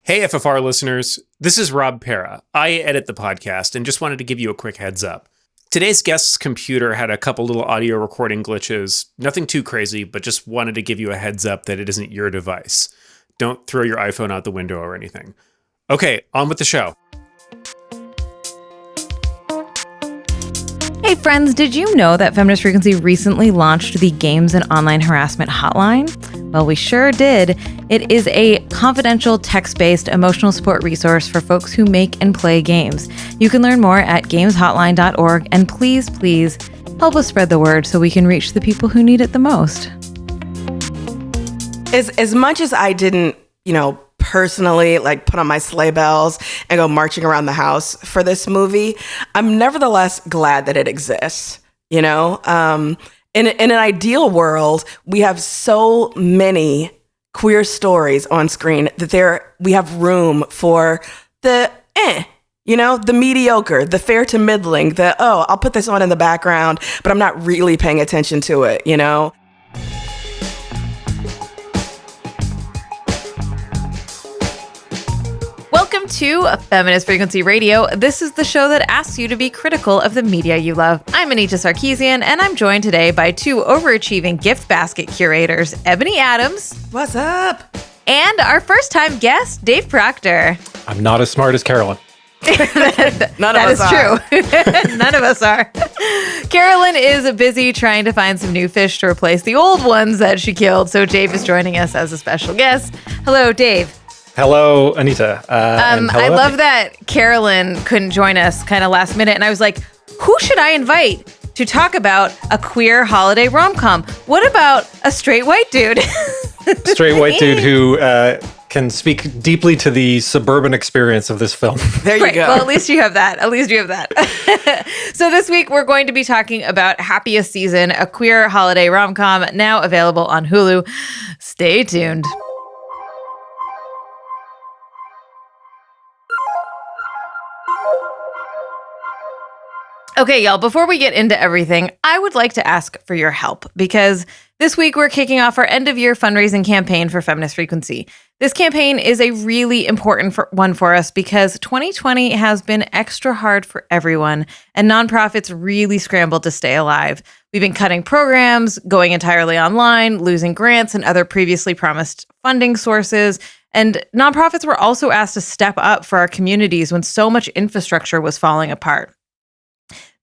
Hey, FFR listeners. This is Rob Pera. I edit the podcast and just wanted to give you a quick heads up. Today's guest's computer had a couple little audio recording glitches. Nothing too crazy, but just wanted to give you a heads up that it isn't your device. Don't throw your iPhone out the window or anything. Okay, on with the show. Hey friends, did you know that Feminist Frequency recently launched the Games and Online Harassment Hotline? Well, we sure did. It is a confidential, text-based emotional support resource for folks who make and play games. You can learn more at gameshotline.org, and please, please help us spread the word so we can reach the people who need it the most. As much as I didn't, personally put on my sleigh bells and go marching around the house for this movie, I'm nevertheless glad that it exists. In an ideal world, we have so many queer stories on screen that we have room for the the mediocre, the fair to middling, I'll put this on in the background, but I'm not really paying attention to it, Welcome to Feminist Frequency Radio. This is the show that asks you to be critical of the media you love. I'm Anita Sarkeesian, and I'm joined today by two overachieving gift basket curators, Ebony Adams. What's up? And our first-time guest, Dave Proctor. I'm not as smart as Carolyn. That is true. None of us are. Carolyn is busy trying to find some new fish to replace the old ones that she killed, so Dave is joining us as a special guest. Hello, Dave. Hello, Anita. And hello, I love Ebony. that Carolyn couldn't join us kind of last minute, and I was like, who should I invite to talk about a queer holiday rom-com? What about a straight white dude? Straight white dude who can speak deeply to the suburban experience of this film. There you go. Well, at least you have that. So this week, we're going to be talking about Happiest Season, a queer holiday rom-com now available on Hulu. Stay tuned. Okay, y'all, before we get into everything, I would like to ask for your help because this week we're kicking off our end-of-year fundraising campaign for Feminist Frequency. This campaign is a really important one for us because 2020 has been extra hard for everyone, and nonprofits really scrambled to stay alive. We've been cutting programs, going entirely online, losing grants and other previously promised funding sources, and nonprofits were also asked to step up for our communities when so much infrastructure was falling apart.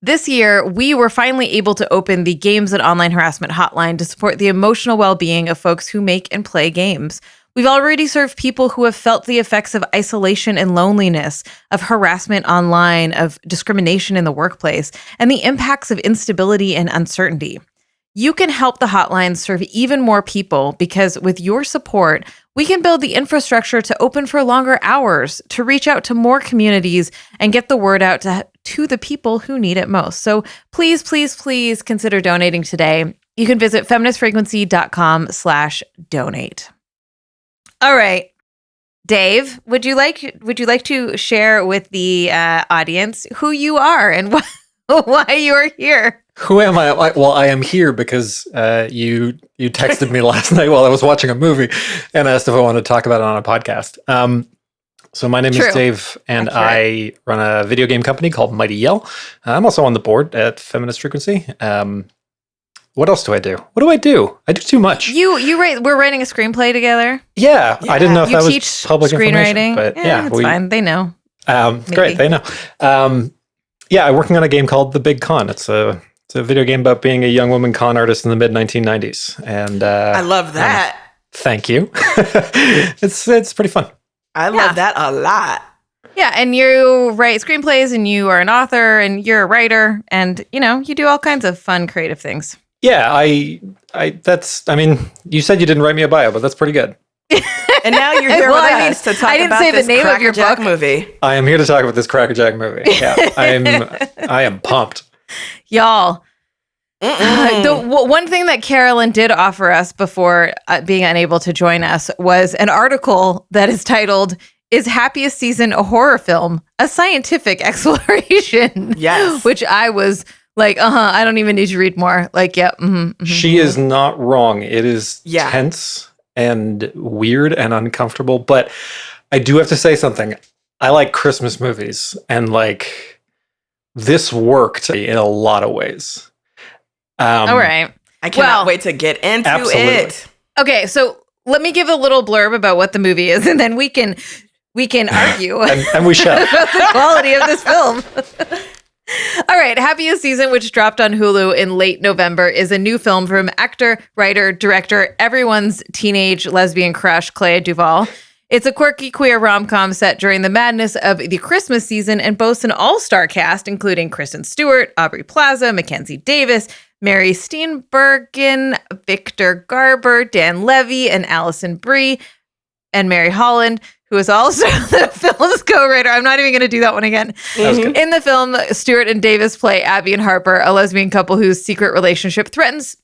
This year, we were finally able to open the Games and Online Harassment Hotline to support the emotional well-being of folks who make and play games. We've already served people who have felt the effects of isolation and loneliness, of harassment online, of discrimination in the workplace, and the impacts of instability and uncertainty. You can help the hotline serve even more people because with your support, we can build the infrastructure to open for longer hours, to reach out to more communities and get the word out to the people who need it most. So please, please, please consider donating today. You can visit feministfrequency.com/donate. All right. Dave, would you like to share with the audience who you are and why you are here? Who am I? Well, I am here because you texted me last night while I was watching a movie and asked if I wanted to talk about it on a podcast. So my name is Dave, and I run a video game company called Mighty Yell. I'm also on the board at Feminist Frequency. What else do I do? What do? I do too much. You write. We're writing a screenplay together. Yeah. I didn't know if you that teach was public screenwriting, information. But it's fine. They know. Great, they know. I'm working on a game called The Big Con. It's a video game about being a young woman con artist in the mid-1990s. And I love that. Thank you. It's pretty fun. I love that a lot. Yeah, and you write screenplays, and you are an author, and you're a writer, and you do all kinds of fun, creative things. Yeah, you said you didn't write me a bio, but that's pretty good. And now you're here with us to talk about this Cracker Jack movie. I am here to talk about this Cracker Jack movie. Yeah, I am pumped. Y'all, one thing that Carolyn did offer us before being unable to join us was an article that is titled, "Is Happiest Season a Horror Film? A Scientific Exploration?" Yes. Which I was like, I don't even need to read more. Like, yep. She is not wrong. It is tense and weird and uncomfortable, but I do have to say something. I like Christmas movies, and like this worked in a lot of ways. All right. I cannot wait to get into it. Okay, so let me give a little blurb about what the movie is, and then we can argue and we shall about the quality of this film. All right, Happiest Season, which dropped on Hulu in late November, is a new film from actor, writer, director, everyone's teenage lesbian crush, Clea DuVall. It's a quirky queer rom-com set during the madness of the Christmas season and boasts an all-star cast, including Kristen Stewart, Aubrey Plaza, Mackenzie Davis, Mary Steenburgen, Victor Garber, Dan Levy, and Alison Brie, and Mary Holland, who is also the film's co-writer. I'm not even going to do that one again. That In the film, Stewart and Davis play Abby and Harper, a lesbian couple whose secret relationship threatens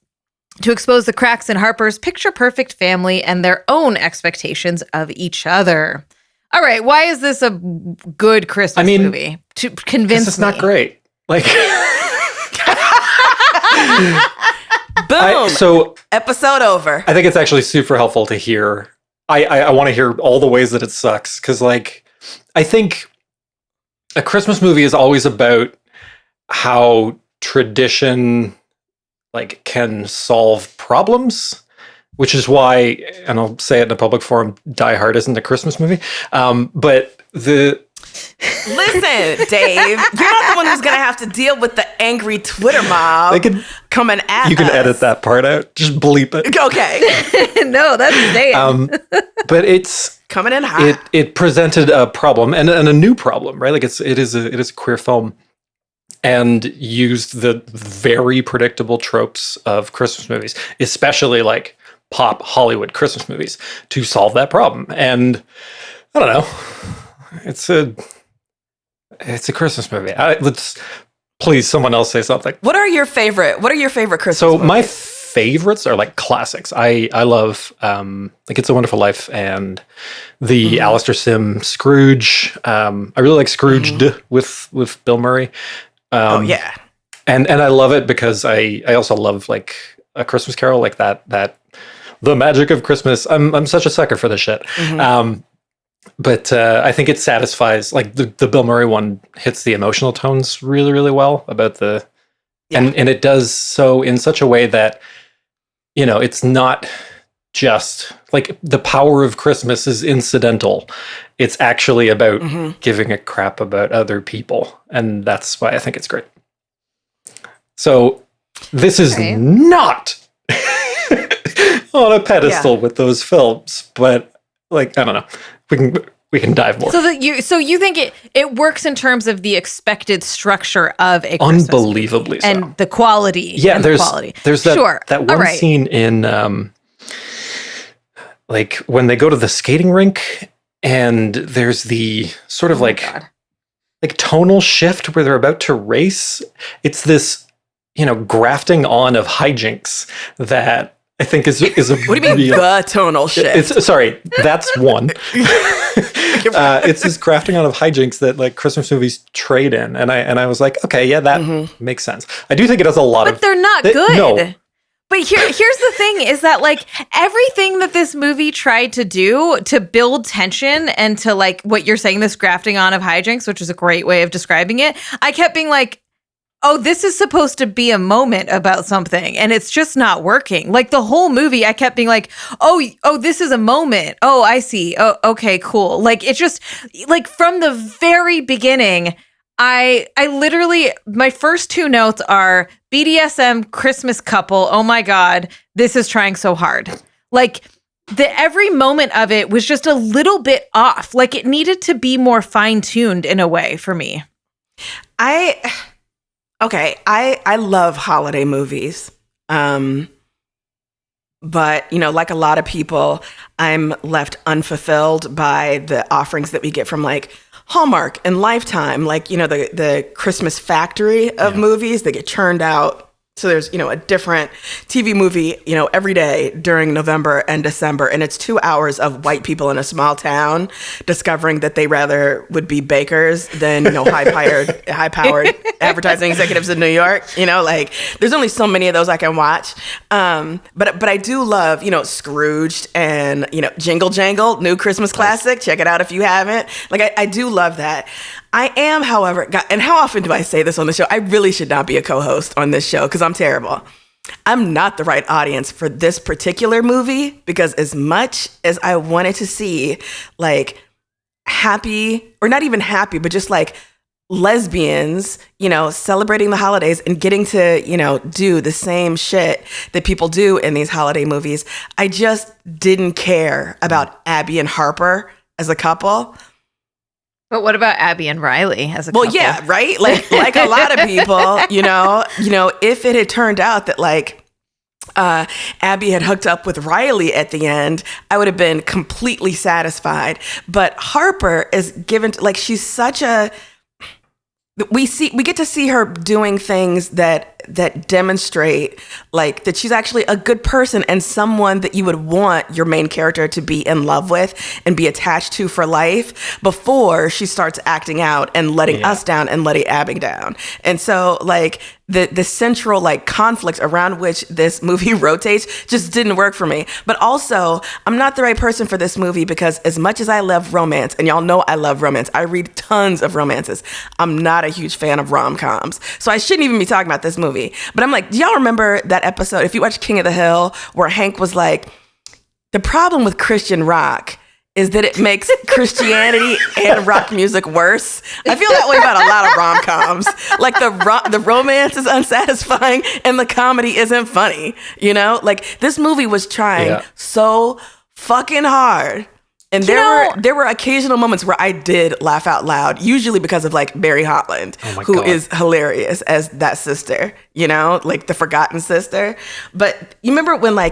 to expose the cracks in Harper's picture-perfect family and their own expectations of each other. All right, why is this a good Christmas movie? To convince it's not great. Like, boom. So episode over. I think it's actually super helpful to hear. I want to hear all the ways that it sucks, because like I think a Christmas movie is always about how tradition like can solve problems, which is why, and I'll say it in a public forum, Die Hard isn't a Christmas movie. But listen, Dave, you're not the one who's gonna have to deal with the angry Twitter mob coming at us. You can edit that part out. Just bleep it. Okay. No, that's staying. But it's coming in hot. It presented a problem and a new problem, right? Like it is a queer film, and used the very predictable tropes of Christmas movies, especially like pop Hollywood Christmas movies, to solve that problem. And I don't know. It's a Christmas movie. Let's please someone else say something. What are your favorite Christmas So movies? my favorites are like classics. I love like It's a Wonderful Life and the Alistair Sim Scrooge. I really like Scrooged with Bill Murray. Oh yeah. And I love it because I also love like A Christmas Carol, like that the magic of Christmas. I'm such a sucker for this shit. But I think it satisfies, like the Bill Murray one hits the emotional tones really, really well about and it does so in such a way that, you know, it's not just like the power of Christmas is incidental. It's actually about giving a crap about other people. And that's why I think it's great. So this is not on a pedestal with those films, but like, I don't know. We can dive more. So you think it works in terms of the expected structure of a Christmas unbelievably movie and the quality. Yeah, there's that one scene in like when they go to the skating rink and there's the sort of like tonal shift where they're about to race. It's this, you know, grafting on of hijinks that I think is a what do you mean the tonal shift? Sorry, that's one. It's this crafting on of hijinks that like Christmas movies trade in, and I was like, okay, yeah, that makes sense. I do think it has a lot but they're not good. No. But here's the thing is that like everything that this movie tried to do to build tension and to like what you're saying, this grafting on of hijinks, which is a great way of describing it, I kept being like, oh, this is supposed to be a moment about something, and it's just not working. Like the whole movie, I kept being like, oh, this is a moment. Oh, I see. Oh, okay, cool. Like it's just like from the very beginning, I literally, my first two notes are BDSM Christmas couple. Oh my God, this is trying so hard. Like every moment of it was just a little bit off. Like it needed to be more fine-tuned in a way for me. Okay, I love holiday movies. But, you know, like a lot of people, I'm left unfulfilled by the offerings that we get from like Hallmark and Lifetime, like, you know, the Christmas factory of movies that get churned out So there's, a different TV movie, every day during November and December. And it's 2 hours of white people in a small town discovering that they rather would be bakers than, high-powered advertising executives in New York. There's only so many of those I can watch. But I do love, Scrooged and, Jingle Jangle, new Christmas classic. Check it out if you haven't. I do love that. I am, however, and how often do I say this on the show? I really should not be a co-host on this show because I'm terrible. I'm not the right audience for this particular movie because as much as I wanted to see happy, or not even happy, but just lesbians, celebrating the holidays and getting to, do the same shit that people do in these holiday movies, I just didn't care about Abby and Harper as a couple. But what about Abby and Riley as a couple? Well, yeah, right? Like a lot of people, if it had turned out that Abby had hooked up with Riley at the end, I would have been completely satisfied. But Harper is given, she's such a, we get to see her doing things that demonstrate that she's actually a good person and someone that you would want your main character to be in love with and be attached to for life before she starts acting out and letting us down and letting Abby down. And so the central conflict around which this movie rotates just didn't work for me. But also, I'm not the right person for this movie because as much as I love romance, and y'all know I love romance, I read tons of romances, I'm not a huge fan of rom-coms. So I shouldn't even be talking about this movie. But I'm do y'all remember that episode, if you watch King of the Hill, where Hank was the problem with Christian rock is that it makes Christianity and rock music worse. I feel that way about a lot of rom-coms. The romance is unsatisfying and the comedy isn't funny. This movie was trying so fucking hard. And there were occasional moments where I did laugh out loud, usually because of Mary Holland, who is hilarious as that sister, the forgotten sister. But you remember when I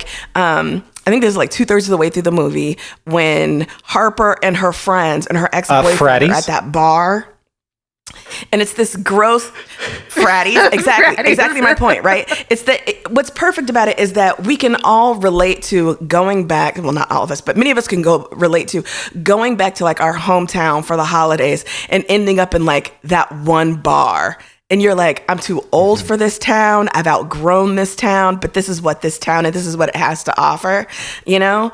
think this is 2/3 of the way through the movie when Harper and her friends and her ex-boyfriend are at that bar. And it's this gross fratties. Exactly my point, right? It's what's perfect about it is that we can all relate to going back. Well, not all of us, but many of us can relate to going back to our hometown for the holidays and ending up in that one bar. And you're I'm too old for this town. I've outgrown this town, but this is what this town and this is what it has to offer, And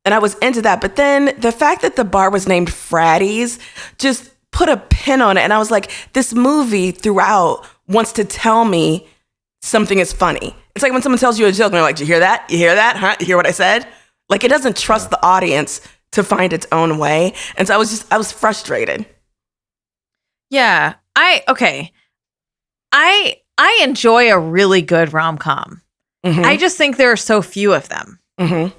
I was into that. But then the fact that the bar was named Fratties just put a pin on it. And I was this movie throughout wants to tell me something is funny. It's when someone tells you a joke and they're did you hear that? You hear that? Huh? You hear what I said? It doesn't trust the audience to find its own way. And so I was frustrated. Yeah. I enjoy a really good rom-com. Mm-hmm. I just think there are so few of them. Mm-hmm.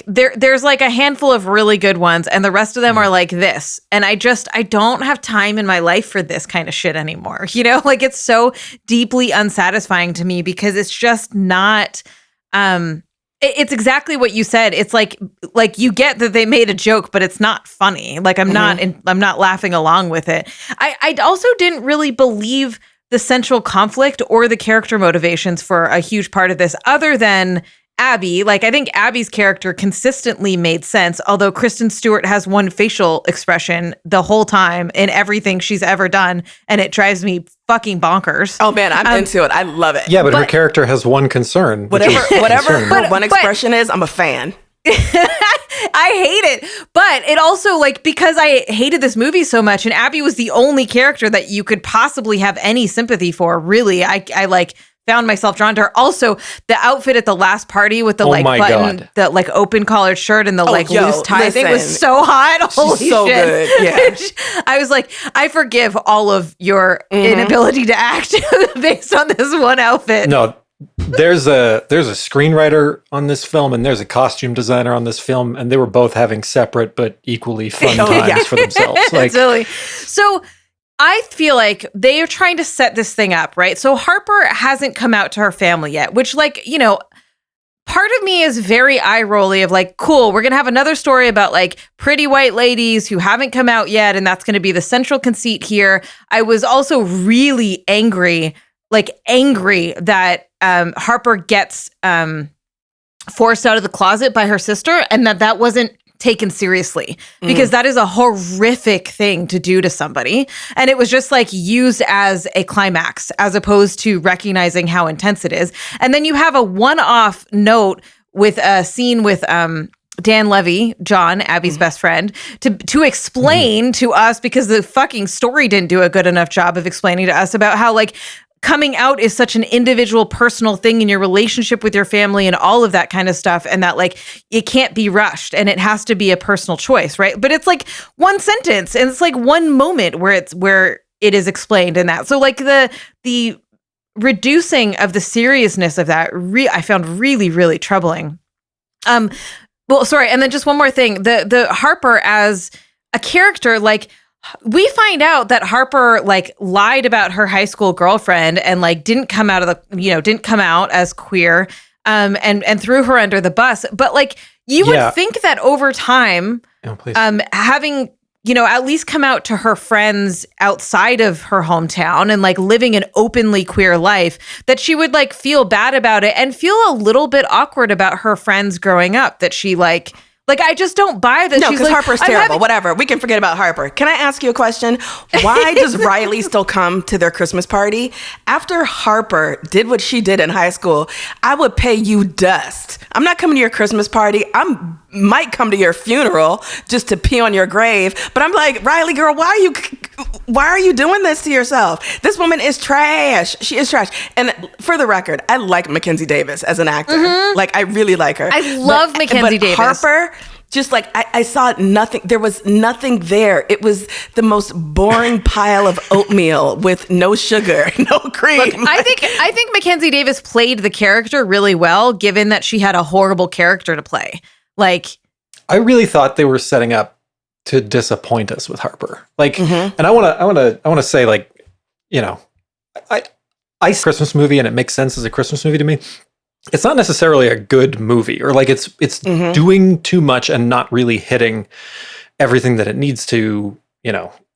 There's a handful of really good ones and the rest of them are this. And I don't have time in my life for this kind of shit anymore. It's so deeply unsatisfying to me because it's just not, it's exactly what you said. It's you get that they made a joke, but it's not funny. I'm not laughing along with it. I also didn't really believe the central conflict or the character motivations for a huge part of this other than Abby. I think Abby's character consistently made sense, although Kristen Stewart has one facial expression the whole time in everything she's ever done, and it drives me fucking bonkers. Oh man, I'm into it. I love it. Yeah, but her character has one concern. Whatever her one expression is, I'm a fan. I hate it, but it also because I hated this movie so much and Abby was the only character that you could possibly have any sympathy for, really, I found myself drawn to her. Also, the outfit at the last party with the button, the open collared shirt and the loose tie thing was so hot. Holy shit. So good. Yeah. I was I forgive all of your inability to act based on this one outfit. No, there's a screenwriter on this film and there's a costume designer on this film, and they were both having separate but equally fun times for themselves. Totally. So I feel they are trying to set this thing up, right? So Harper hasn't come out to her family yet, which part of me is very eye-rolly of cool, we're going to have another story about pretty white ladies who haven't come out yet, and that's going to be the central conceit here. I was also really angry that Harper gets forced out of the closet by her sister, and that wasn't taken seriously, because that is a horrific thing to do to somebody. And it was just like used as a climax as opposed to recognizing how intense it is. And then you have a one-off note with a scene with Dan Levy, John, Abby's best friend, to explain to us, because the fucking story didn't do a good enough job of explaining to us about how like coming out is such an individual, personal thing in your relationship with your family and all of that kind of stuff. And that like, it can't be rushed and it has to be a personal choice, right? But it's like one sentence and it's like one moment where it is explained in that. So like the reducing of the seriousness of that, I found really, really troubling. Well, sorry. And then just one more thing, the Harper as a character, like, we find out that Harper like lied about her high school girlfriend and like didn't come out as queer, and threw her under the bus. But like you would think that over time, having, at least come out to her friends outside of her hometown and like living an openly queer life, that she would like feel bad about it and feel a little bit awkward about her friends growing up, that she like I just don't buy that. No, she's because like, Harper's terrible. Whatever. We can forget about Harper. Can I ask you a question? Why does Riley still come to their Christmas party? After Harper did what she did in high school, I would pay you dust. I'm not coming to your Christmas party. Might come to your funeral just to pee on your grave. But I'm like, Riley, girl, why are you doing this to yourself? This woman is trash. She is trash. And for the record, I like Mackenzie Davis as an actor. Like, I really like her. I love Mackenzie Davis. Harper, just like I saw nothing. There was nothing there. It was the most boring pile of oatmeal with no sugar, no cream. Look, I think Mackenzie Davis played the character really well, given that she had a horrible character to play. Like, I really thought they were setting up to disappoint us with Harper. Like, and I want to say, like, I Christmas movie, and it makes sense as a Christmas movie to me. It's not necessarily a good movie, or like it's doing too much and not really hitting everything that it needs to,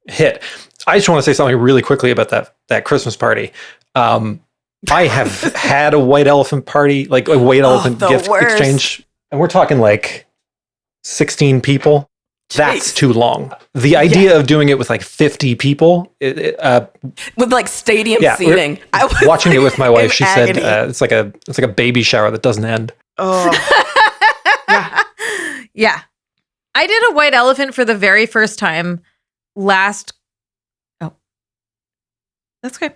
hit. I just want to say something really quickly about that Christmas party. I have had a white elephant party, like a white elephant gift exchange. And we're talking like 16 people. Jeez. That's too long. The idea of doing it with like 50 people. With like stadium seating. I was watching it with my wife. She said it's like a baby shower that doesn't end. Oh. Yeah. I did a white elephant for the very first time that's okay.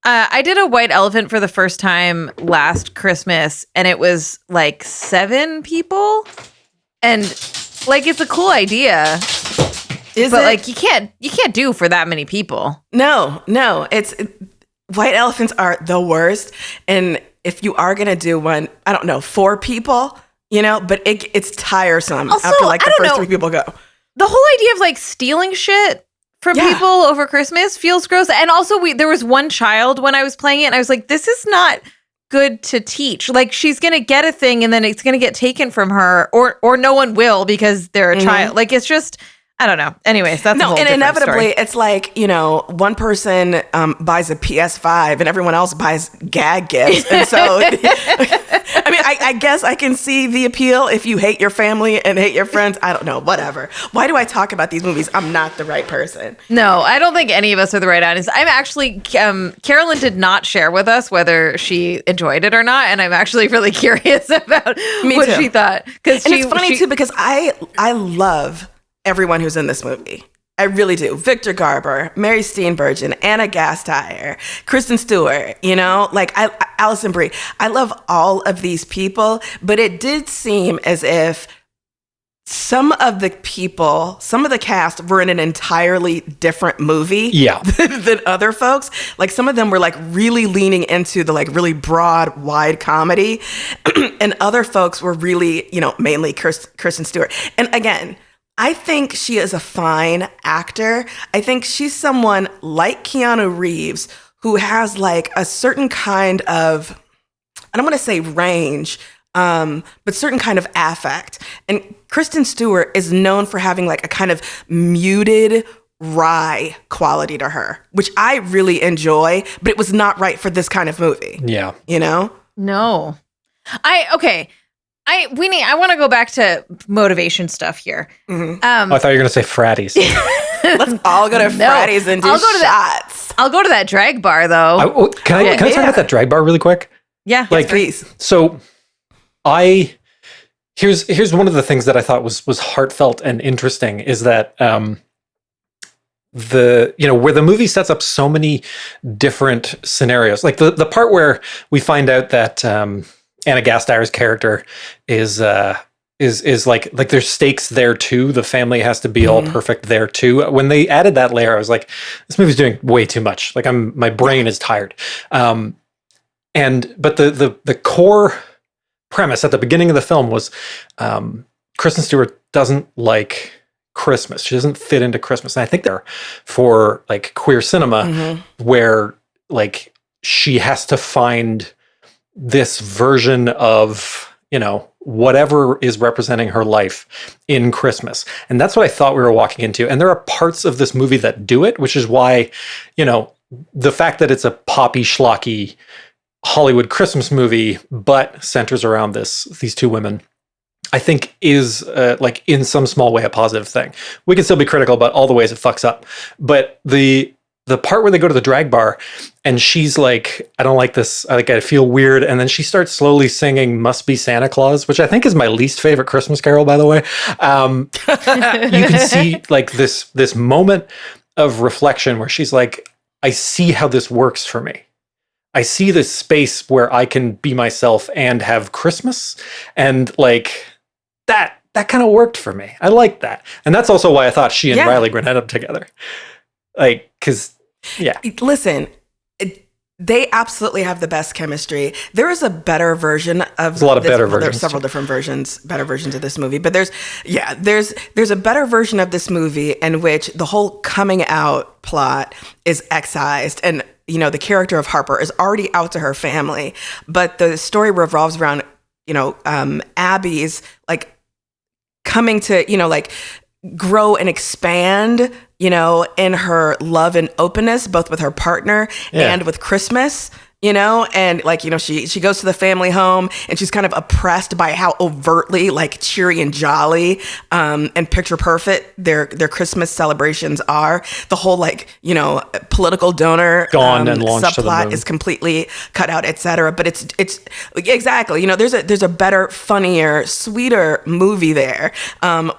I did a white elephant for the first time last Christmas, and it was like 7 people, and like it's a cool idea, like you can't do for that many people. No, white elephants are the worst, and if you are gonna do one, I don't know, 4 people, but it's tiresome also, after like the first 3 people go. The whole idea of like stealing shit from people over Christmas feels gross. And also there was one child when I was playing it and I was like, this is not good to teach. Like, she's going to get a thing and then it's going to get taken from her, or no one will because they're a child. Like, it's just, I don't know. Anyways, that's a whole different inevitably story. It's like, one person buys a PS5 and everyone else buys gag gifts. And so, I mean, I guess I can see the appeal if you hate your family and hate your friends. I don't know, whatever. Why do I talk about these movies? I'm not the right person. No, I don't think any of us are the right audience. I'm actually, Carolyn did not share with us whether she enjoyed it or not. And I'm actually really curious about what she thought. And it's funny too, because I love everyone who's in this movie. I really do. Victor Garber, Mary Steenburgen, Anna Gasteyer, Kristen Stewart, like Alison Brie. I love all of these people, but it did seem as if some of the cast were in an entirely different movie than other folks. Like, some of them were like really leaning into the like really broad, wide comedy, and other folks were really, mainly Kristen Stewart. And again, I think she is a fine actor. I think she's someone like Keanu Reeves who has like a certain kind of, I don't want to say range, but certain kind of affect. And Kristen Stewart is known for having like a kind of muted, wry quality to her, which I really enjoy, but it was not right for this kind of movie. Yeah. You know? No. I want to go back to motivation stuff here. Mm-hmm. I thought you were going to say fratties. Let's all go to fratties and do shots. I'll go to that drag bar though. Can I talk about that drag bar really quick? Yeah. Like, please. So here's one of the things that I thought was heartfelt and interesting is that where the movie sets up so many different scenarios, like the part where we find out that Anna Gasteyer's character is like there's stakes there too. The family has to be all perfect there too. When they added that layer, I was like, this movie's doing way too much. Like my brain is tired. But the core premise at the beginning of the film was Kristen Stewart doesn't like Christmas. She doesn't fit into Christmas. And I think they're for like queer cinema where like she has to find this version of, whatever is representing her life in Christmas. And that's what I thought we were walking into. And there are parts of this movie that do it, which is why, the fact that it's a poppy, schlocky Hollywood Christmas movie, but centers around these two women, I think is like in some small way a positive thing. We can still be critical about all the ways it fucks up. But the part where they go to the drag bar and she's like, I don't like this. I feel weird. And then she starts slowly singing Must Be Santa Claus, which I think is my least favorite Christmas carol, by the way. You can see like this moment of reflection where she's like, I see how this works for me. I see this space where I can be myself and have Christmas. And like that kind of worked for me. I like that. And that's also why I thought she and Riley Grenette up together. Like, because, yeah. Listen, they absolutely have the best chemistry. There is a better version of There's a lot of better versions. There's several different better versions of this movie. But there's a better version of this movie in which the whole coming out plot is excised. And, the character of Harper is already out to her family. But the story revolves around, Abby's like coming to, like grow and expand, in her love and openness, both with her partner and with Christmas, and like, she goes to the family home and she's kind of oppressed by how overtly like cheery and jolly and picture perfect their Christmas celebrations are. The whole like, political donor gone and launched subplot is completely cut out, etc. But it's exactly, there's a better, funnier, sweeter movie there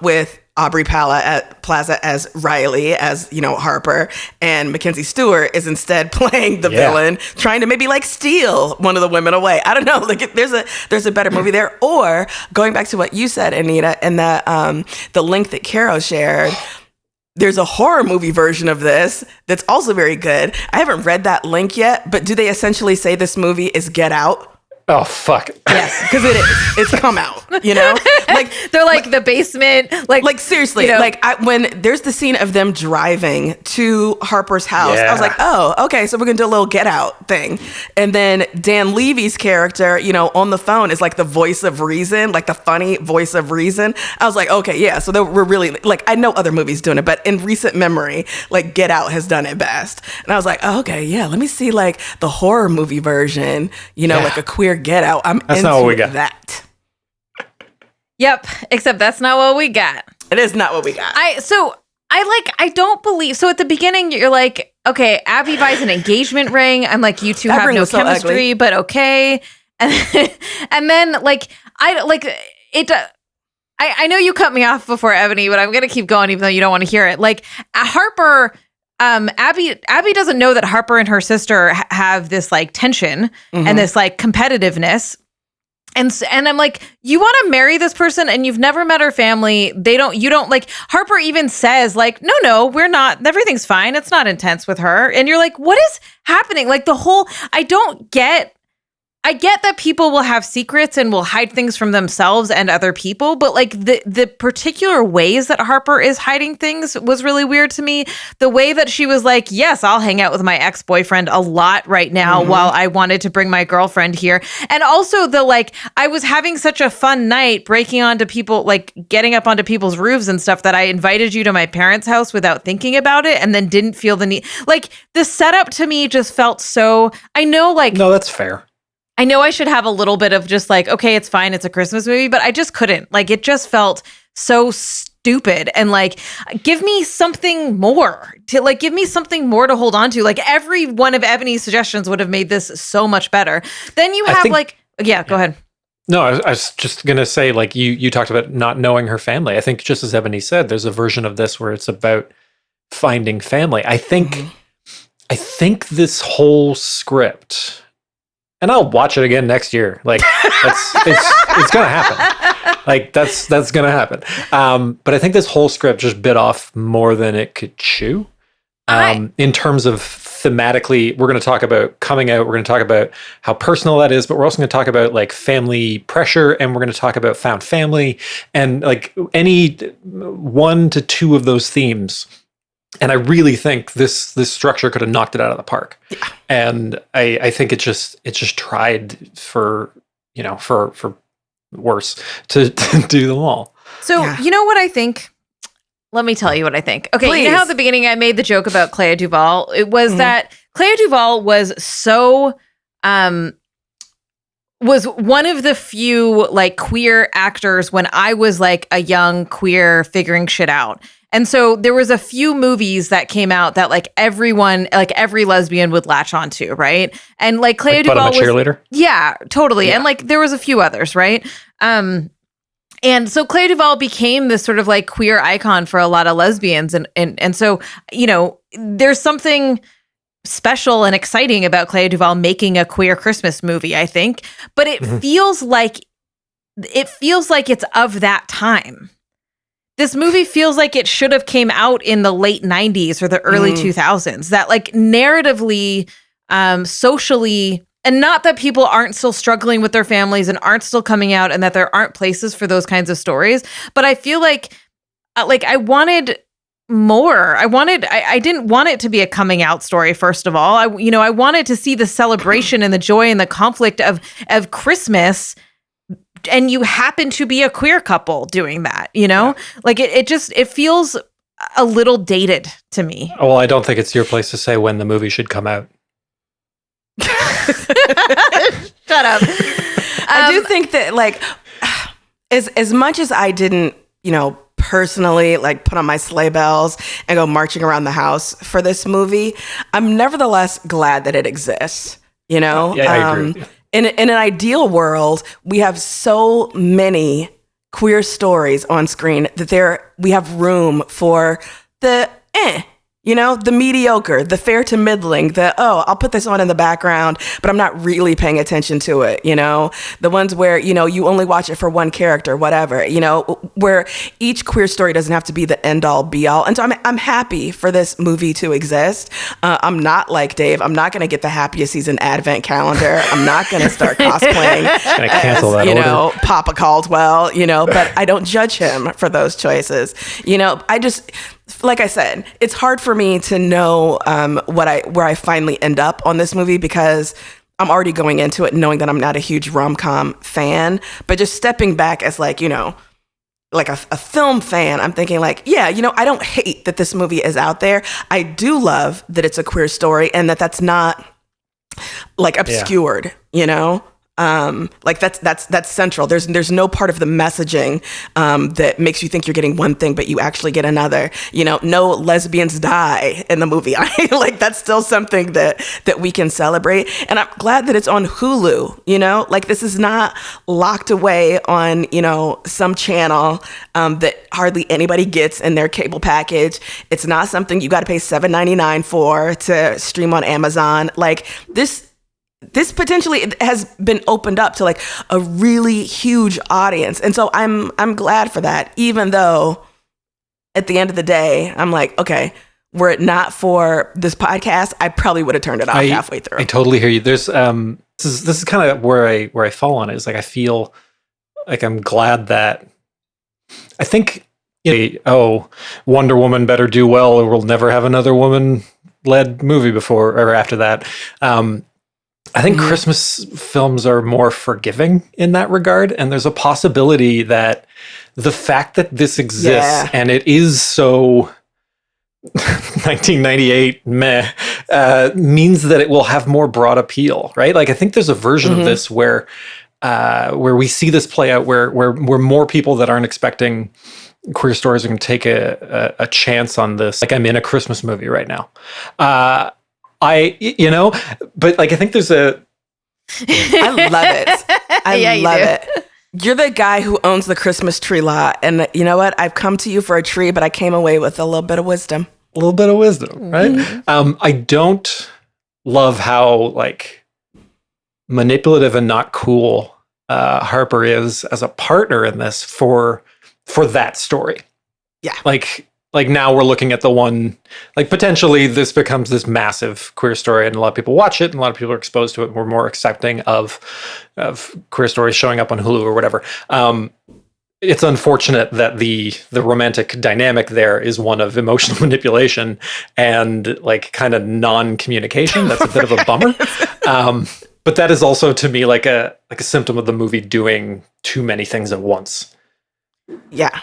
with Aubrey Plaza as Riley, as, Harper, and Mackenzie Stewart is instead playing the villain, trying to maybe like steal one of the women away. I don't know. Like there's a better movie there. Or going back to what you said, Anita, and the link that Caro shared, there's a horror movie version of this that's also very good. I haven't read that link yet, but do they essentially say this movie is Get Out? Oh, fuck. Yes, because it is. It's come out, Like they're like the basement. Like seriously, when there's the scene of them driving to Harper's house, I was like, oh, okay, so we're going to do a little Get Out thing. And then Dan Levy's character, on the phone is like the voice of reason, like the funny voice of reason. I was like, okay, yeah, so we're really, like, I know other movies doing it, but in recent memory, like Get Out has done it best. And I was like, oh, okay, yeah, let me see like the horror movie version, like a queer Get Out. That's not what we got. That. Yep, except that's not what we got. It is not what we got. I don't believe. So at the beginning, you're like, okay, Abby buys an engagement ring. I'm like, you two have no chemistry, but okay. And then I know you cut me off before, Ebony, but I'm gonna keep going even though you don't want to hear it. Like Harper. Abby doesn't know that Harper and her sister have this like tension and this like competitiveness. And I'm like, you want to marry this person and you've never met her family. You don't like, Harper even says like, no, we're not, everything's fine. It's not intense with her. And you're like, what is happening? Like I don't get I get that people will have secrets and will hide things from themselves and other people, but like the particular ways that Harper is hiding things was really weird to me. The way that she was like, yes, I'll hang out with my ex-boyfriend a lot right now while I wanted to bring my girlfriend here. And also the like, I was having such a fun night breaking onto people, like getting up onto people's roofs and stuff that I invited you to my parents' house without thinking about it and then didn't feel the need. Like the setup to me just felt so, I know like. No, that's fair. I know I should have a little bit of just like, okay, it's fine, it's a Christmas movie, but I just couldn't. Like, it just felt so stupid. And like, give me something more to hold on to. Like, every one of Ebony's suggestions would have made this so much better. Then you have go ahead. No, I was just going to say, like, you talked about not knowing her family. I think just as Ebony said, there's a version of this where it's about finding family. I think this whole script, and I'll watch it again next year. Like it's gonna happen. Like that's gonna happen. But I think this whole script just bit off more than it could chew. In terms of thematically, we're going to talk about coming out. We're going to talk about how personal that is, but we're also going to talk about like family pressure, and we're going to talk about found family, and like any one to two of those themes. And I really think this structure could have knocked it out of the park. Yeah. And I think it just tried for worse to do them all. So you know what I think? Let me tell you what I think. Okay, please. You know how at the beginning I made the joke about Clea DuVall? It was that Clea DuVall was so was one of the few like queer actors when I was like a young queer figuring shit out. And so there was a few movies that came out that like everyone, like every lesbian would latch onto, right? And like Clea DuVall was cheerleader. Yeah, totally. Yeah. And like there was a few others, right? And so Clea DuVall became this sort of like queer icon for a lot of lesbians. And so, you know, there's something special and exciting about Clea DuVall making a queer Christmas movie, I think. But it feels like it's of that time. This movie feels like it should have came out in the late 90s or the early 2000s. That like narratively, socially, and not that people aren't still struggling with their families and aren't still coming out and that there aren't places for those kinds of stories. But I feel like I wanted more. I didn't want it to be a coming out story, first of all. I wanted to see the celebration and the joy and the conflict of Christmas. And you happen to be a queer couple doing that, you know? Yeah. Like it feels a little dated to me. Well, I don't think it's your place to say when the movie should come out. Shut up. I do think that like as much as I didn't, personally like put on my sleigh bells and go marching around the house for this movie, I'm nevertheless glad that it exists, Yeah, I agree with you. In an ideal world, we have so many queer stories on screen that we have room for the the mediocre, the fair to middling, I'll put this on in the background, but I'm not really paying attention to it, the ones where, you only watch it for one character, whatever, where each queer story doesn't have to be the end all be all. And so I'm happy for this movie to exist. I'm not like Dave. I'm not going to get the Happiest season advent calendar. I'm not going to start cosplaying as, Papa Caldwell, but I don't judge him for those choices. I just, like I said, it's hard for me to know where I finally end up on this movie because I'm already going into it knowing that I'm not a huge rom-com fan. But just stepping back as like a film fan, I'm thinking like, I don't hate that this movie is out there. I do love that it's a queer story and that's not like obscured, like that's central. There's no part of the messaging that makes you think you're getting one thing, but you actually get another. No lesbians die in the movie. Like that's still something that we can celebrate. And I'm glad that it's on Hulu. Like this is not locked away on some channel that hardly anybody gets in their cable package. It's not something you got to pay $7.99 for to stream on Amazon. Like this potentially has been opened up to like a really huge audience. And so I'm glad for that, even though at the end of the day, I'm like, okay, were it not for this podcast, I probably would have turned it off halfway through. I totally hear you. There's this is kind of where I fall on it. Is like I feel like I'm glad that I think Wonder Woman better do well, or we'll never have another woman-led movie before or after that. I think Christmas films are more forgiving in that regard, and there's a possibility that the fact that this exists and it is so 1998 means that it will have more broad appeal, right? Like I think there's a version of this where we see this play out where more people that aren't expecting queer stories are going to take a chance on this. Like I'm in a Christmas movie right now. But like I think there's a. I love it. I love it. You're the guy who owns the Christmas tree lot, and you know what? I've come to you for a tree, but I came away with a little bit of wisdom. A little bit of wisdom, right? I don't love how like manipulative and not cool Harper is as a partner in this for that story. Yeah. Like now we're looking at the one, like potentially this becomes this massive queer story and a lot of people watch it and a lot of people are exposed to it. And we're more accepting of queer stories showing up on Hulu or whatever. It's unfortunate that the romantic dynamic there is one of emotional manipulation and like kind of non-communication. That's a bit of a bummer. But that is also to me like a symptom of the movie doing too many things at once. Yeah.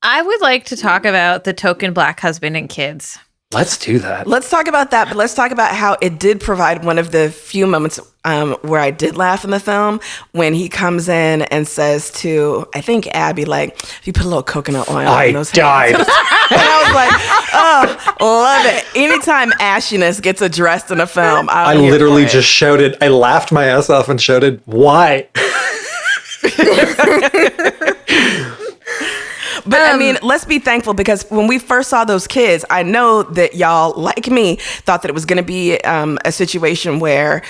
I would like to talk about the token black husband and kids. Let's do that. Let's talk about that, but let's talk about how it did provide one of the few moments where I did laugh in the film when he comes in and says to, I think Abby, like, if you put a little coconut oil in those died. hands. And I was like, oh, love it. Anytime ashiness gets addressed in a film, I literally just shouted, I laughed my ass off and shouted, why? But I mean, let's be thankful because when we first saw those kids, I know that y'all, like me, thought that it was going to be a situation where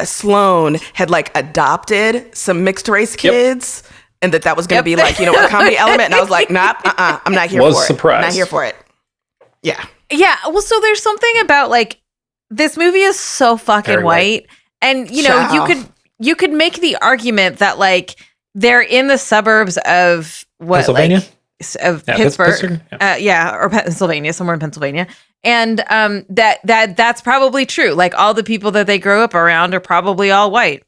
Sloane had like adopted some mixed race kids and that was going to be like, a comedy element. And I was like, nope, I'm not here for it. Surprised. Not here for it. Yeah. Yeah. Well, so there's something about like this movie is so fucking Very white. And, you could make the argument that like, they're in the suburbs of Pennsylvania? Of Pittsburgh. Or Pennsylvania, somewhere in Pennsylvania. And that's probably true. Like all the people that they grow up around are probably all white.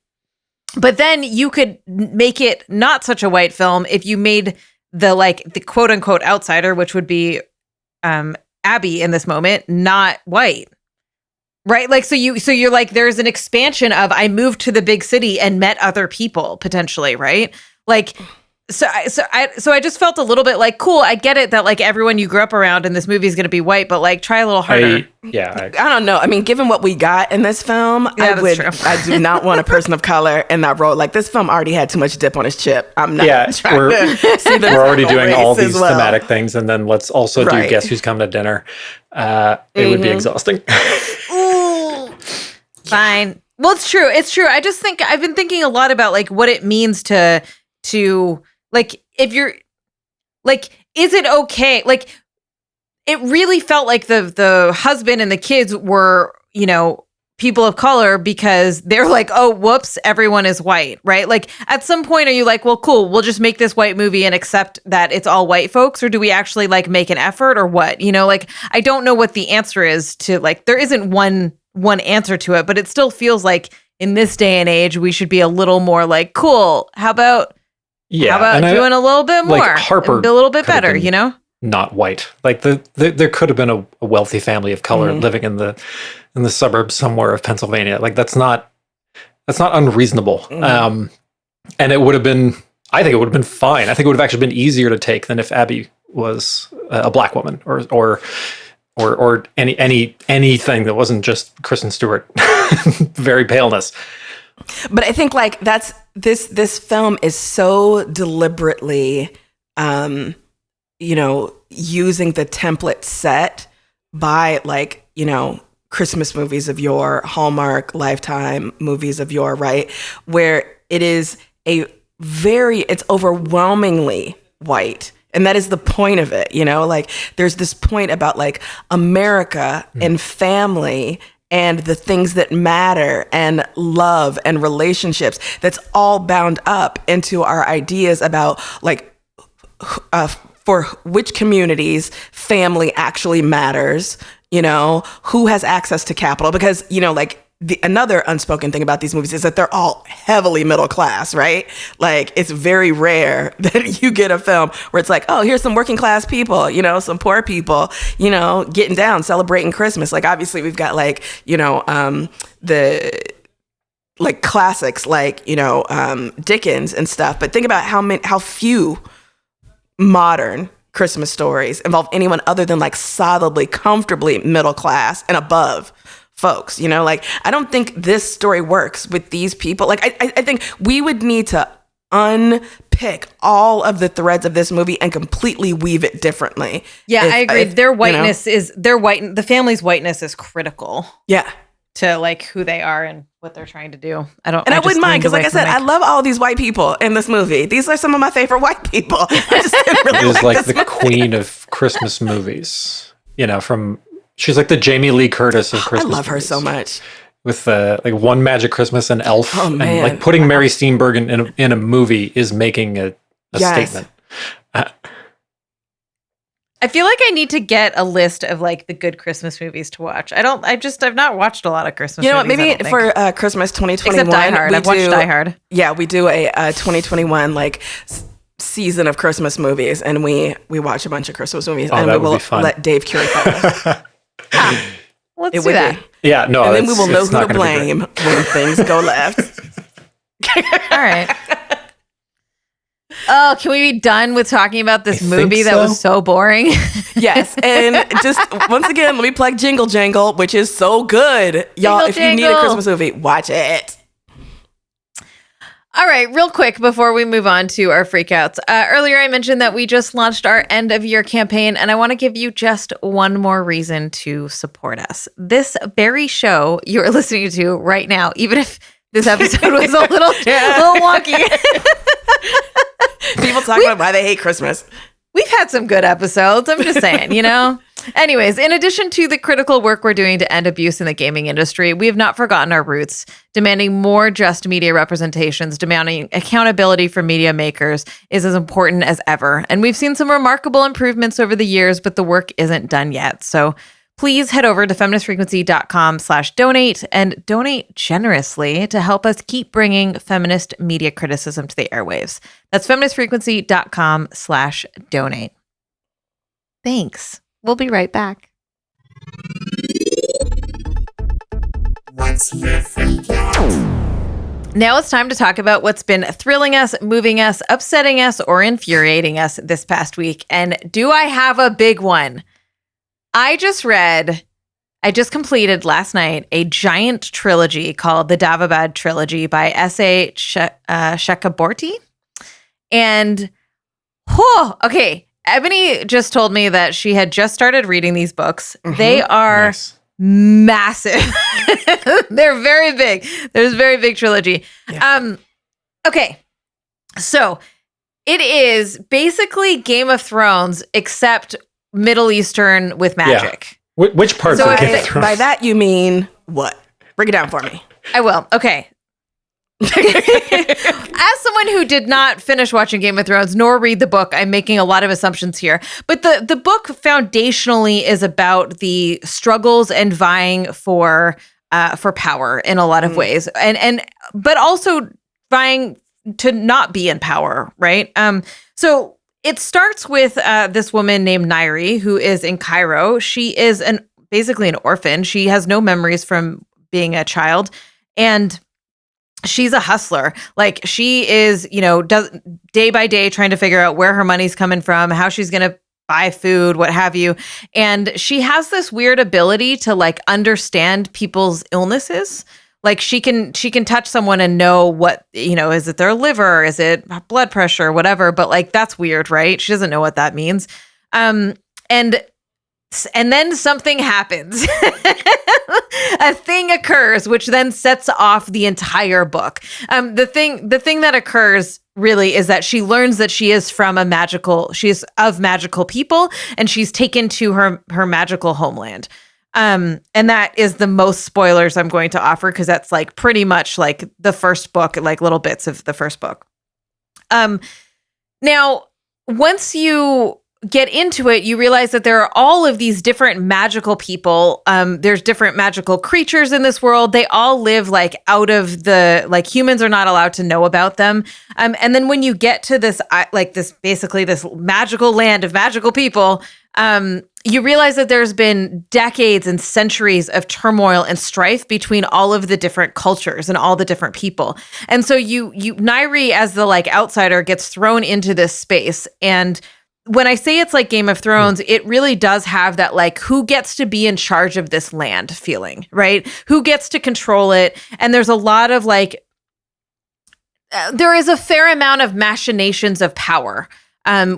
But then you could make it not such a white film if you made the quote unquote outsider, which would be Abby in this moment, not white. Right? Like, so you're like, there's an expansion of, I moved to the big city and met other people potentially. Right. Like, so I just felt a little bit like, cool. I get it that like everyone you grew up around in this movie is going to be white, but like try a little harder. I don't know. I mean, given what we got in this film, I do not want a person of color in that role. Like this film already had too much dip on his chip. I'm not trying to see the we're already doing all these thematic things. And then let's also do Guess Who's Coming to Dinner. It would be exhausting. Fine. Well, it's true. It's true. I just think I've been thinking a lot about like what it means to like, if you're like, is it okay? Like, it really felt like the husband and the kids were, people of color because they're like, oh, whoops, everyone is white, right? Like at some point, are you like, well, cool, we'll just make this white movie and accept that it's all white folks, or do we actually like make an effort or what? Like, I don't know what the answer is to like, there isn't one answer to it, but it still feels like in this day and age, we should be a little more like, cool, how about doing a little bit more, like Harper, a little bit better, not white. Like there could have been a wealthy family of color living in the suburbs somewhere of Pennsylvania. Like that's not unreasonable. And it would have been, I think it would have been fine. I think it would have actually been easier to take than if Abby was a black woman or anything that wasn't just Kristen Stewart, very paleness. But I think like that's this film is so deliberately, using the template set by like, Christmas movies of yore, Hallmark, Lifetime movies of yore, right? Where it is it's overwhelmingly white. And that is the point of it, like there's this point about like America and family and the things that matter and love and relationships. That's all bound up into our ideas about like for which communities family actually matters, you know, who has access to capital, because, you know, like another unspoken thing about these movies is that they're all heavily middle class, right? Like, it's very rare that you get a film where it's like, oh, here's some working class people, you know, some poor people, you know, getting down, celebrating Christmas. Like, obviously we've got like, you know, the like classics like, you know, Dickens and stuff. But think about how few modern Christmas stories involve anyone other than like solidly, comfortably middle class and above folks, you know, like, I don't think this story works with these people. Like, I think we would need to unpick all of the threads of this movie and completely weave it differently. Yeah, I agree. Their whiteness the family's whiteness is critical. Yeah. To like who they are and what they're trying to do. I wouldn't mind, because like I said, I love all these white people in this movie. These are some of my favorite white people. I just didn't really It is like the movie. queen of Christmas movies. You know, she's like the Jamie Lee Curtis of Christmas. I love her movies. so much. With like One Magic Christmas and Elf. Oh, man. And like putting Mary Steenburgen in a movie is making a Yes. statement. I feel like I need to get a list of like the good Christmas movies to watch. I've not watched a lot of Christmas You know what? movies. Maybe for Christmas 2021. Except Die Hard. I've watched Die Hard. Yeah, we do a 2021 like season of Christmas movies, and we watch a bunch of Christmas movies, and we will let Dave curate that. Let's do that. Yeah, no, and then we will know who to blame when things go left. All right. Oh, can we be done with talking about this movie that was so boring? Yes. And just once again, let me plug Jingle Jangle, which is so good. Y'all, if you need a Christmas movie, watch it. All right, real quick before we move on to our freakouts. Earlier, I mentioned that we just launched our end of year campaign, and I want to give you just one more reason to support us. This very show you're listening to right now, even if this episode was a little wonky. People talk about why they hate Christmas. We've had some good episodes. I'm just saying, you know? Anyways, in addition to the critical work we're doing to end abuse in the gaming industry, we have not forgotten our roots, demanding more just media representations, demanding accountability for media makers is as important as ever. And we've seen some remarkable improvements over the years, but the work isn't done yet. So please head over to feministfrequency.com/donate and donate generously to help us keep bringing feminist media criticism to the airwaves. That's feministfrequency.com/donate. Thanks. We'll be right back. What's your freak out? Now it's time to talk about what's been thrilling us, moving us, upsetting us, or infuriating us this past week. And do I have a big one? I just completed last night a giant trilogy called the Daevabad Trilogy by S.A. Chakraborty. And, okay, Ebony just told me that she had just started reading these books. Mm-hmm. They are massive. They're very big. There's a very big trilogy. Yeah. Okay, so it is basically Game of Thrones, except Middle Eastern with magic. Yeah. Which parts of Game of Thrones? By that you mean what? Break it down for me. I will. Okay. As someone who did not finish watching Game of Thrones nor read the book, I'm making a lot of assumptions here. But the book foundationally is about the struggles and vying for power in a lot of ways, but also vying to not be in power, right? So it starts with this woman named Nairi, who is in Cairo. She is basically an orphan. She has no memories from being a child, and she's a hustler. Like, she is, does day by day trying to figure out where her money's coming from, how she's going to buy food, what have you. And she has this weird ability to like understand people's illnesses. Like, she can touch someone and know what, is it their liver? Is it blood pressure? Whatever. But like, that's weird, right? She doesn't know what that means. And then something happens. A thing occurs, which then sets off the entire book. The thing that occurs really is that she learns that she is of magical people, and she's taken to her magical homeland. And that is the most spoilers I'm going to offer because that's like pretty much like the first book, like little bits of the first book. Now, once you get into it, you realize that there are all of these different magical people. There's different magical creatures in this world. They all live like out of the, like humans are not allowed to know about them. And then when you get to this, like this, basically this magical land of magical people, you realize that there's been decades and centuries of turmoil and strife between all of the different cultures and all the different people. And so Nairi, as the like outsider, gets thrown into this space. And when I say it's like Game of Thrones, it really does have that like who gets to be in charge of this land feeling, right? Who gets to control it? And there's a lot of like, there is a fair amount of machinations of power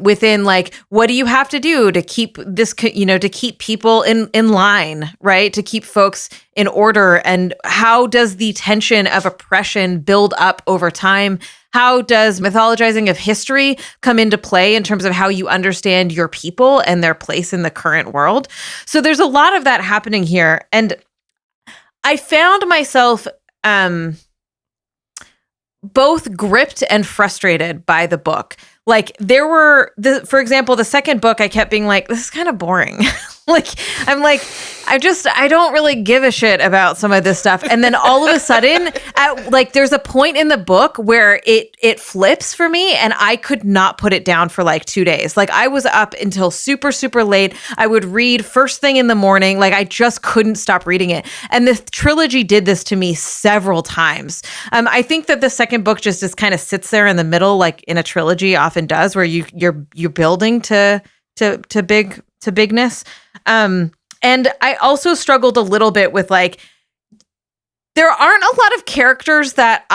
within like, what do you have to do to keep this, to keep people in line, right? To keep folks in order. And how does the tension of oppression build up over time? How does mythologizing of history come into play in terms of how you understand your people and their place in the current world? So there's a lot of that happening here. And I found myself both gripped and frustrated by the book. Like there were, for example, the second book, I kept being like, this is kind of boring. I don't really give a shit about some of this stuff. And then all of a sudden, there's a point in the book where it flips for me and I could not put it down for like 2 days. Like I was up until super, super late. I would read first thing in the morning. Like I just couldn't stop reading it. And the trilogy did this to me several times. I think that the second book just kind of sits there in the middle, like in a trilogy often does, where you're building to bigness. And I also struggled a little bit with like, there aren't a lot of characters that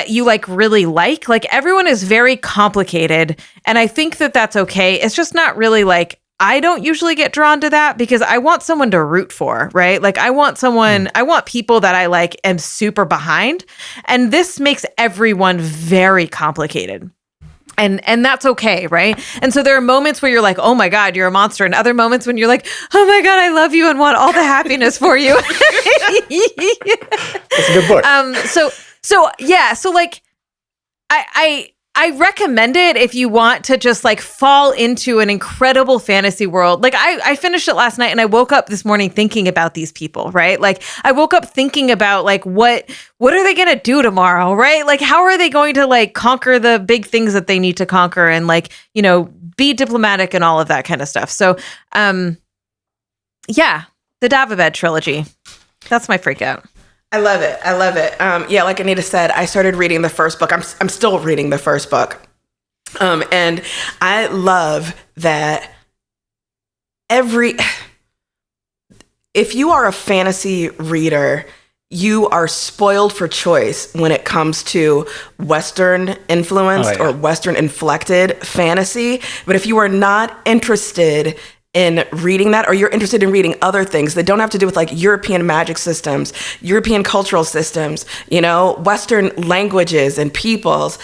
you like really like. Like everyone is very complicated. And I think that that's okay. It's just not really like, I don't usually get drawn to that because I want someone to root for, right? Like I want people that I like am super behind. And this makes everyone very complicated. And that's okay, right? And so there are moments where you're like, oh my God, you're a monster. And other moments when you're like, oh my God, I love you and want all the happiness for you. That's a good book. So like, I recommend it if you want to just like fall into an incredible fantasy world. Like I finished it last night and I woke up this morning thinking about these people, right? Like I woke up thinking about like, what are they going to do tomorrow? Right? Like, how are they going to like conquer the big things that they need to conquer and like, be diplomatic and all of that kind of stuff. So, the Daevabad trilogy, that's my freak out. I love it. Yeah, like Anita said, I started reading the first book. I'm still reading the first book. And I love that if you are a fantasy reader, you are spoiled for choice when it comes to Western influenced or Western inflected fantasy. But if you are not interested in reading that, or you're interested in reading other things that don't have to do with like European magic systems, European cultural systems, Western languages and peoples,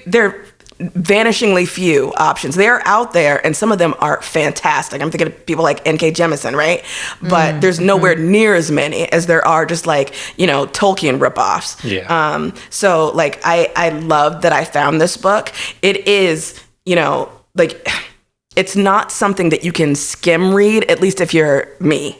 they're vanishingly few options. They are out there and some of them are fantastic. I'm thinking of people like N.K. Jemisin, right? But there's nowhere near as many as there are just like, Tolkien ripoffs. Yeah. So like, I love that I found this book. It is, like, it's not something that you can skim read, at least if you're me,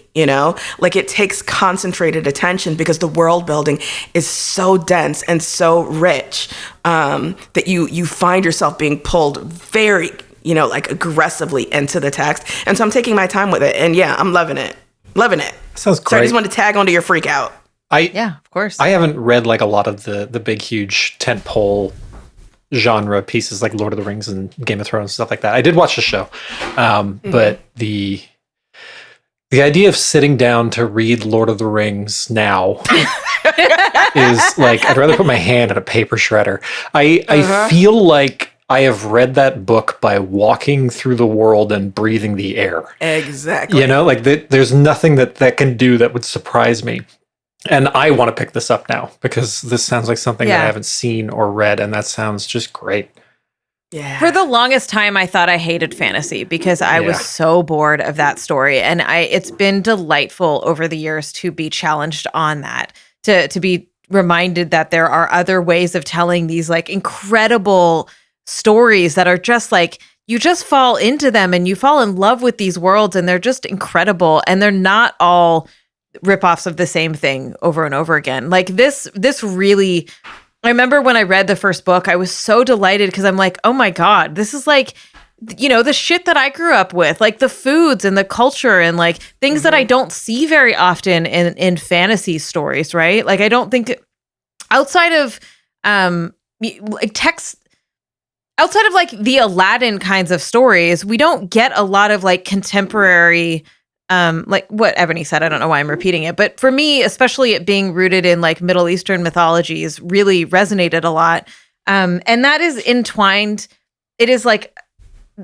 like it takes concentrated attention because the world building is so dense and so rich that you find yourself being pulled very, like aggressively into the text. And so I'm taking my time with it. And yeah, I'm loving it. Sounds great. So I just wanted to tag onto your freak out. Yeah, of course. I haven't read like a lot of the big, huge tentpole genre pieces like Lord of the Rings and Game of Thrones and stuff like that. I did watch the show, but the idea of sitting down to read Lord of the Rings now is like, I'd rather put my hand in a paper shredder. I feel like I have read that book by walking through the world and breathing the air. Exactly. Like there's nothing that can do that would surprise me. And I want to pick this up now because this sounds like something that I haven't seen or read, and that sounds just great. Yeah. For the longest time, I thought I hated fantasy because I was so bored of that story. And it's been delightful over the years to be challenged on that, to be reminded that there are other ways of telling these like incredible stories that are just like, you just fall into them and you fall in love with these worlds and they're just incredible. And they're not all ripoffs of the same thing over and over again. Like this really... I remember when I read the first book, I was so delighted because I'm like, oh my God, this is like, the shit that I grew up with, like the foods and the culture and like things that I don't see very often in fantasy stories, right? Like I don't think outside of like text, outside of like the Aladdin kinds of stories, we don't get a lot of like contemporary like what Ebony said, I don't know why I'm repeating it, but for me, especially it being rooted in like Middle Eastern mythologies really resonated a lot. And that is entwined. It is like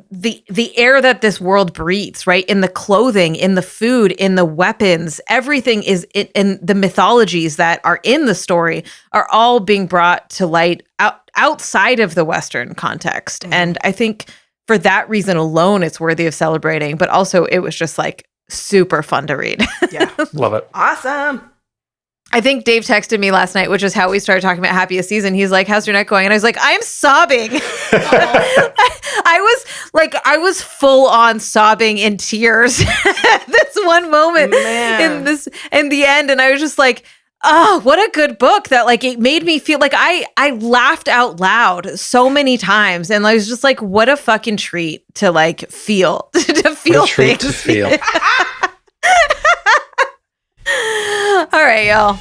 the air that this world breathes, right? In the clothing, in the food, in the weapons, everything is in the mythologies that are in the story are all being brought to light outside of the Western context. And I think for that reason alone, it's worthy of celebrating, but also it was just like super fun to read. Yeah. Love it. Awesome. I think Dave texted me last night, which is how we started talking about Happiest season. He's like, how's your night going? And I was like, I'm sobbing. I was full on sobbing in tears this one moment in the end. And I was just like, oh, what a good book that like it made me feel like I laughed out loud so many times. And I was just like, what a fucking treat to like feel, to feel what a treat things. to feel. All right, y'all.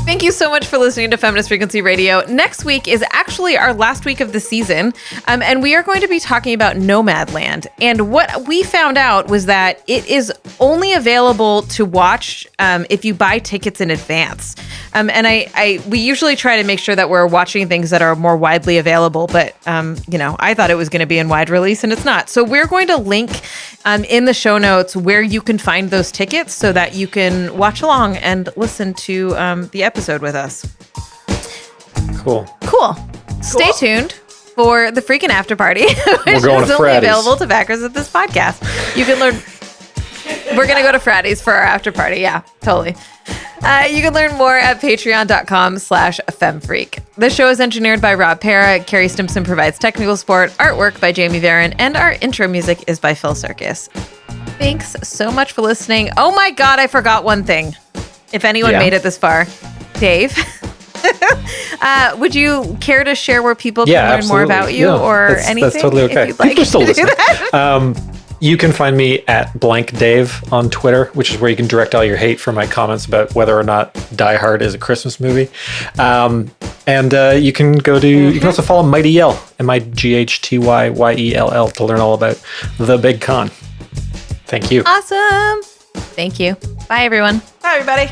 Thank you so much for listening to Feminist Frequency Radio. Next week is actually our last week of the season, and we are going to be talking about Nomadland. And what we found out was that it is only available to watch if you buy tickets in advance. And we usually try to make sure that we're watching things that are more widely available, but I thought it was going to be in wide release, and it's not. So we're going to link in the show notes where you can find those tickets so that you can watch along and listen to the episode with us. Cool. Stay tuned for the freaking after party, which is only available to backers of this podcast. You can learn. We're gonna go to Fratty's for our after party. Yeah, totally. You can learn more at patreon.com/femfreak. The show is engineered by Rob Pera. Carrie Stimpson provides technical support, artwork by Jamie Varon, and our intro music is by Phil Circus. Thanks so much for listening. Oh my God, I forgot one thing. If anyone made it this far, Dave, would you care to share where people can learn more about you or anything? That's totally okay. If you'd like People still to do listening. that. You can find me at blank Dave on Twitter, which is where you can direct all your hate for my comments about whether or not Die Hard is a Christmas movie. And you can go to, you can also follow Mighty Yell, MIGHTYYELL, to learn all about the big con. Thank you. Awesome. Thank you. Bye, everyone. Bye, everybody.